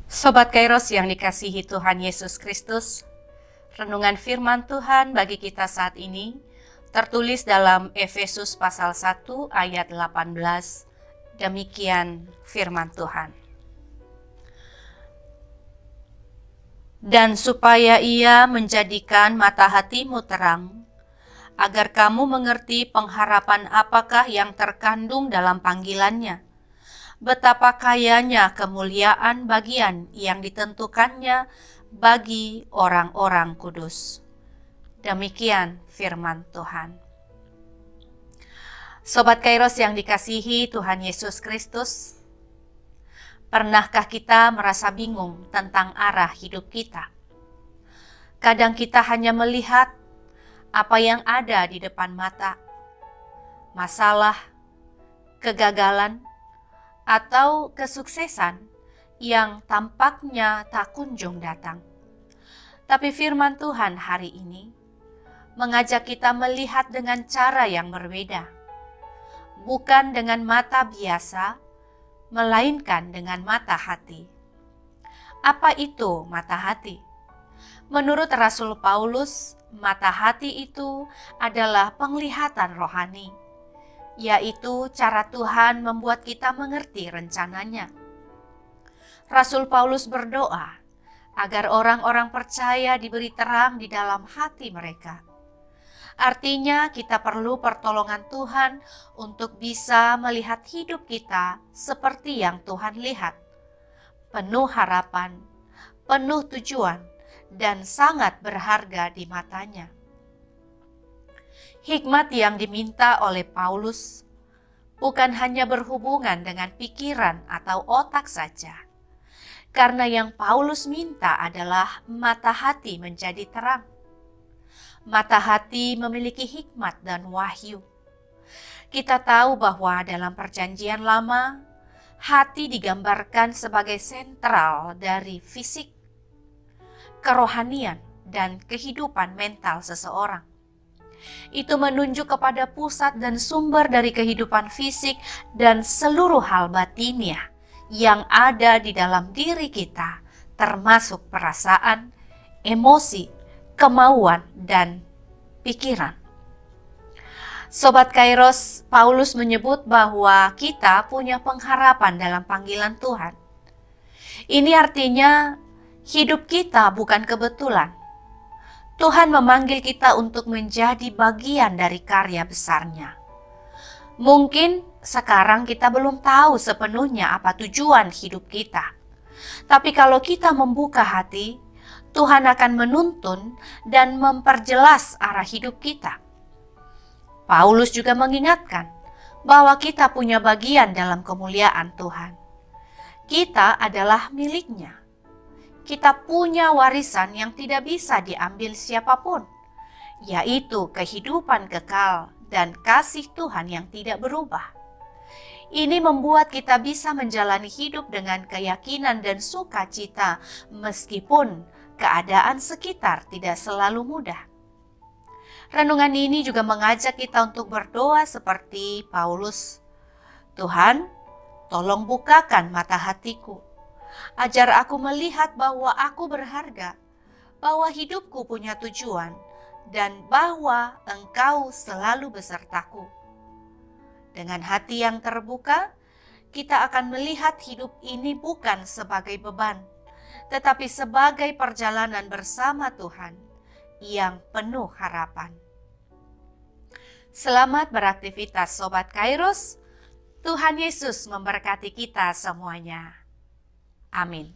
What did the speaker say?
Sobat Kairos yang dikasihi Tuhan Yesus Kristus, renungan firman Tuhan bagi kita saat ini tertulis dalam Efesus pasal 1 ayat 18. Demikian firman Tuhan. Dan supaya Ia menjadikan mata hatimu terang, agar kamu mengerti pengharapan apakah yang terkandung dalam panggilannya, betapa kayanya kemuliaan bagian yang ditentukannya bagi orang-orang kudus. Demikian firman Tuhan. Sobat Kairos yang dikasihi Tuhan Yesus Kristus, pernahkah kita merasa bingung tentang arah hidup kita? Kadang kita hanya melihat apa yang ada di depan mata, masalah, kegagalan, atau kesuksesan yang tampaknya tak kunjung datang. Tapi firman Tuhan hari ini mengajak kita melihat dengan cara yang berbeda. Bukan dengan mata biasa, melainkan dengan mata hati. Apa itu mata hati? Menurut Rasul Paulus, mata hati itu adalah penglihatan rohani, yaitu cara Tuhan membuat kita mengerti rencananya. Rasul Paulus berdoa agar orang-orang percaya diberi terang di dalam hati mereka. Artinya kita perlu pertolongan Tuhan untuk bisa melihat hidup kita seperti yang Tuhan lihat. Penuh harapan, penuh tujuan, dan sangat berharga di matanya. Hikmat yang diminta oleh Paulus bukan hanya berhubungan dengan pikiran atau otak saja. Karena yang Paulus minta adalah mata hati menjadi terang. Mata hati memiliki hikmat dan wahyu. Kita tahu bahwa dalam Perjanjian Lama, hati digambarkan sebagai sentral dari fisik, kerohanian, dan kehidupan mental seseorang. Itu menunjuk kepada pusat dan sumber dari kehidupan fisik dan seluruh hal batiniah yang ada di dalam diri kita, termasuk perasaan, emosi, kemauan, dan pikiran. Sobat Kairos, Paulus menyebut bahwa kita punya pengharapan dalam panggilan Tuhan. Ini artinya hidup kita bukan kebetulan. Tuhan memanggil kita untuk menjadi bagian dari karya besarnya. Mungkin sekarang kita belum tahu sepenuhnya apa tujuan hidup kita. Tapi kalau kita membuka hati, Tuhan akan menuntun dan memperjelas arah hidup kita. Paulus juga mengingatkan bahwa kita punya bagian dalam kemuliaan Tuhan. Kita adalah miliknya. Kita punya warisan yang tidak bisa diambil siapapun, yaitu kehidupan kekal dan kasih Tuhan yang tidak berubah. Ini membuat kita bisa menjalani hidup dengan keyakinan dan sukacita meskipun keadaan sekitar tidak selalu mudah. Renungan ini juga mengajak kita untuk berdoa seperti Paulus. Tuhan, tolong bukakan mata hatiku, ajar aku melihat bahwa aku berharga, bahwa hidupku punya tujuan, dan bahwa Engkau selalu besertaku. Dengan hati yang terbuka, kita akan melihat hidup ini bukan sebagai beban, tetapi sebagai perjalanan bersama Tuhan yang penuh harapan. Selamat beraktivitas Sobat Kairos. Tuhan Yesus memberkati kita semuanya. Amin.